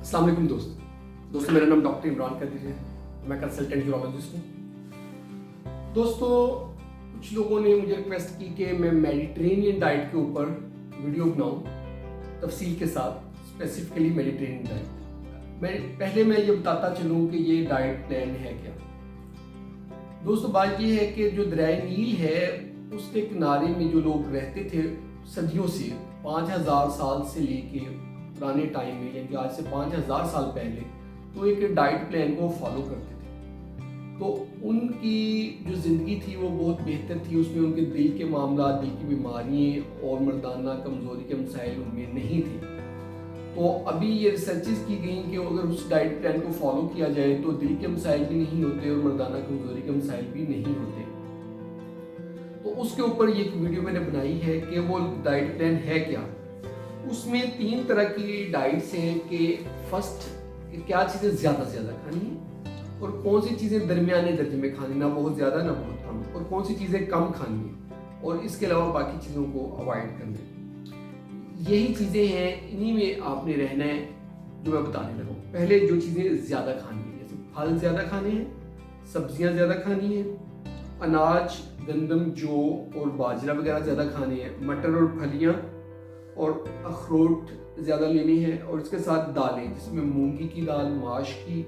अस्सलाम वालेकुम दोस्तों, मेरा नाम डॉक्टर इमरान कदीर है। मैं कंसल्टेंट यूरोलॉजिस्ट हूँ। दोस्तों, कुछ लोगों ने मुझे रिक्वेस्ट की कि मैं मेडिटेरेनियन डाइट के ऊपर वीडियो बनाऊँ तफसील के साथ, स्पेसिफिकली मेडिटेरेनियन डाइट। पहले मैं ये बताता चलूँ कि ये डाइट प्लान है क्या। दोस्तों, बात ये है कि जो दरियाए नील है उसके किनारे में जो लोग रहते थे सदियों से, 5000 साल से लेके पुराने टाइम में, यानी कि आज से 5000 साल पहले, तो एक डाइट प्लान को फॉलो करते थे। तो उनकी जो ज़िंदगी थी वो बहुत बेहतर थी। उसमें उनके दिल के मामला, दिल की बीमारियाँ और मर्दाना कमज़ोरी के मसाइल उनमें नहीं थे। तो अभी ये रिसर्चेस की गई कि अगर उस डाइट प्लान को फॉलो किया जाए तो दिल के मसाइल भी नहीं होते और मर्दाना कमज़ोरी के मसाइल भी नहीं होते। तो उसके ऊपर ये एक वीडियो मैंने बनाई है कि वो डाइट प्लान है क्या। उसमें 3 तरह की डाइट्स हैं कि फर्स्ट, क्या चीज़ें ज़्यादा से ज़्यादा खानी है और कौन सी चीज़ें दरमियाने दर्जे में खानी, ना बहुत ज़्यादा ना बहुत कम, और कौन सी चीज़ें कम खानी है और इसके अलावा बाकी चीज़ों को अवॉइड करना है। यही चीज़ें हैं, इन्हीं में आपने रहना है जो मैं बताने लगा। पहले जो चीज़ें ज़्यादा खानी है, जैसे फल ज़्यादा खाने हैं, सब्जियां ज़्यादा खानी है, अनाज, गंदम, जौ और बाजरा वगैरह ज़्यादा खाने हैं, मटर और फलियां और अखरोट ज़्यादा लेनी है, और इसके साथ दालें जिसमें मूंगी की दाल, माश की,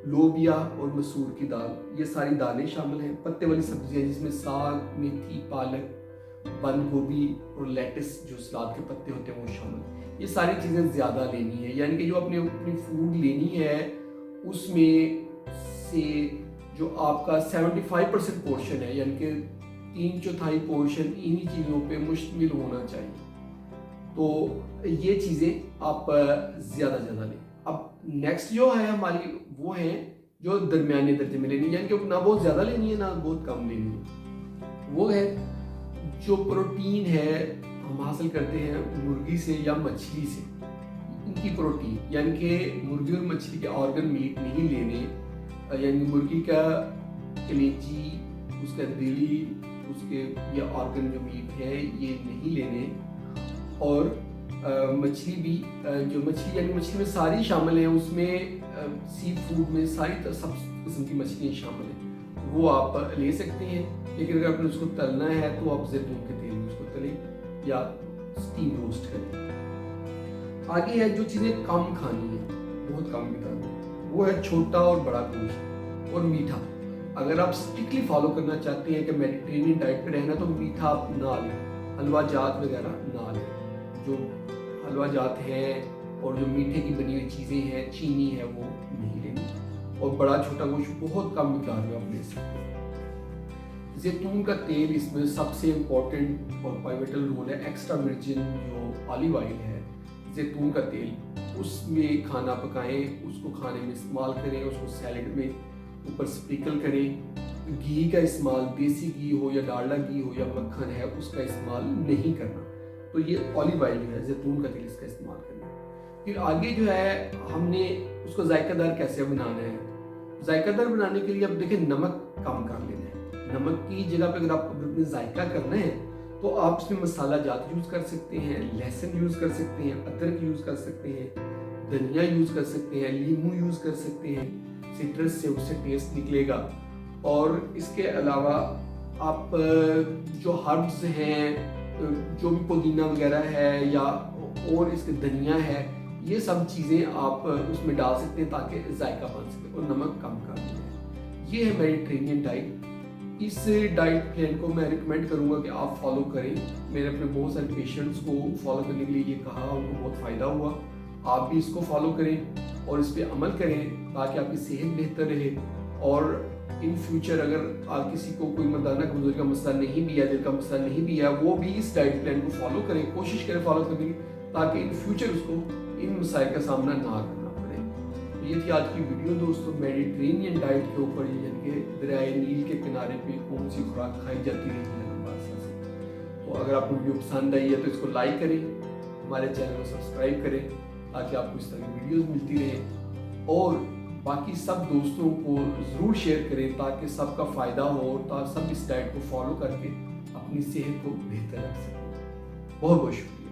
लोबिया और मसूर की दाल, ये सारी दालें शामिल हैं। पत्ते वाली सब्जियां जिसमें साग, मेथी, पालक, बंद गोभी और लेटिस, जो सलाद के पत्ते होते हैं, वो शामिल। ये सारी चीज़ें ज़्यादा लेनी है, यानी कि जो अपनी फूड लेनी है उसमें से जो आपका 75% पोर्शन है, यानी कि 3/4 पोर्शन इन्हीं चीज़ों पे मुश्तमिल होना चाहिए। तो ये चीज़ें आप ज़्यादा लें। अब नेक्स्ट जो है हमारी, वो है जो दरमियाने दर्जे में लेनी है, यानी कि ना बहुत ज़्यादा लेनी है ना बहुत कम लेनी है। वो है जो प्रोटीन है हम हासिल करते हैं मुर्गी से या मछली से। इनकी प्रोटीन, यानी कि मुर्गी और मछली के ऑर्गन मीट नहीं लेने, यानी मुर्गी का कलेजी, उसका दिल, उसके ये ऑर्गन जो मीट है ये नहीं लेने, और मछली भी, जो मछली यानी मछली में सारी शामिल है, उसमें सी फूड में सारी सब किस्म की मछलियाँ शामिल हैं, वो आप ले सकते हैं। लेकिन अगर आपने उसको तलना है तो आप जैतून के तेल में उसको तलें या स्टीम रोस्ट करें। आगे है जो चीज़ें कम खानी है, बहुत कम मिताद में, वो है छोटा और बड़ा गोश्त और मीठा। अगर आप स्ट्रिक्टली फॉलो करना चाहते हैं कि मेडिटेरेनियन डाइट पे रहना, तो मीठा आप ना लें, हलवा जात वगैरह ना लें। जो हलवा जात है और जो मीठे की बनी हुई चीज़ें हैं, चीनी है, वो नहीं लेनी, और बड़ा छोटा गोश्त बहुत कम मिकदार में आप ले सकते हैं। जैतून का तेल इसमें सबसे इम्पोर्टेंट और पाइवटल रोल है। एक्स्ट्रा वर्जिन जो ऑलिव ऑयल है, जैतून का तेल, उसमें खाना पकाएं, उसको खाने में इस्तेमाल करें, उसको सैलेड में ऊपर स्प्रिंकल करें। घी का इस्तेमाल, देसी घी हो या डालडा घी हो या मक्खन है, उसका इस्तेमाल नहीं करना। तो ये ऑलिव ऑयल जो है, जैतून का तेल, इसका इस्तेमाल करना। फिर आगे जो है हमने उसको जायकादार कैसे बनाना है। जायकादार बनाने के लिए अब देखिए, नमक कम कर लेना है। नमक की जगह पे अगर आपको जायका करना है तो आप इसमें मसाला जात यूज़ कर सकते हैं, लहसुन यूज़ कर सकते हैं, अदरक यूज़ कर सकते हैं, धनिया यूज़ कर सकते हैं, लीमू यूज़ कर सकते हैं, सिट्रस से उससे टेस्ट निकलेगा। और इसके अलावा आप जो हर्ब्स हैं, जो भी पुदीना वगैरह है या और इसके धनिया है, ये सब चीज़ें आप उसमें डाल सकते हैं ताकि जायका बन सके, और नमक कम कर दें। ये है मेडिटेरेनियन डाइट। इस डाइट प्लान को मैं रिकमेंड करूँगा कि आप फॉलो करें। मैंने अपने बहुत सारे पेशेंट्स को फॉलो करने के लिए ये कहा, उनको बहुत फ़ायदा हुआ। आप भी इसको फॉलो करें और इस पर अमल करें ताकि आपकी सेहत बेहतर रहे। और इन फ्यूचर अगर आप किसी को कोई मर्दाना कमजोरी का मसला नहीं भी है, दिल का मसला नहीं भी है, वो भी इस डाइट प्लान को फॉलो करें, कोशिश करें फॉलो करने की, ताकि इन फ्यूचर उसको इन मसाइल का सामना ना करना पड़े। तो ये थी आज की वीडियो दोस्तों, मेडिटेरेनियन डाइट के ऊपर, यानी कि दरियाए नील के किनारे पे कौन सी खुराक खाई जाती रही है लंबा अरसा से। तो अगर आपको वीडियो पसंद आई है तो इसको लाइक करें, हमारे चैनल को सब्सक्राइब करें ताकि आपको इस तरह की वीडियोज़ मिलती रहें, और बाकी सब दोस्तों को ज़रूर शेयर करें ताकि सबका फ़ायदा हो, ताकि सब इस डाइट को फॉलो करके अपनी सेहत को बेहतर रख सकें। बहुत बहुत शुक्रिया।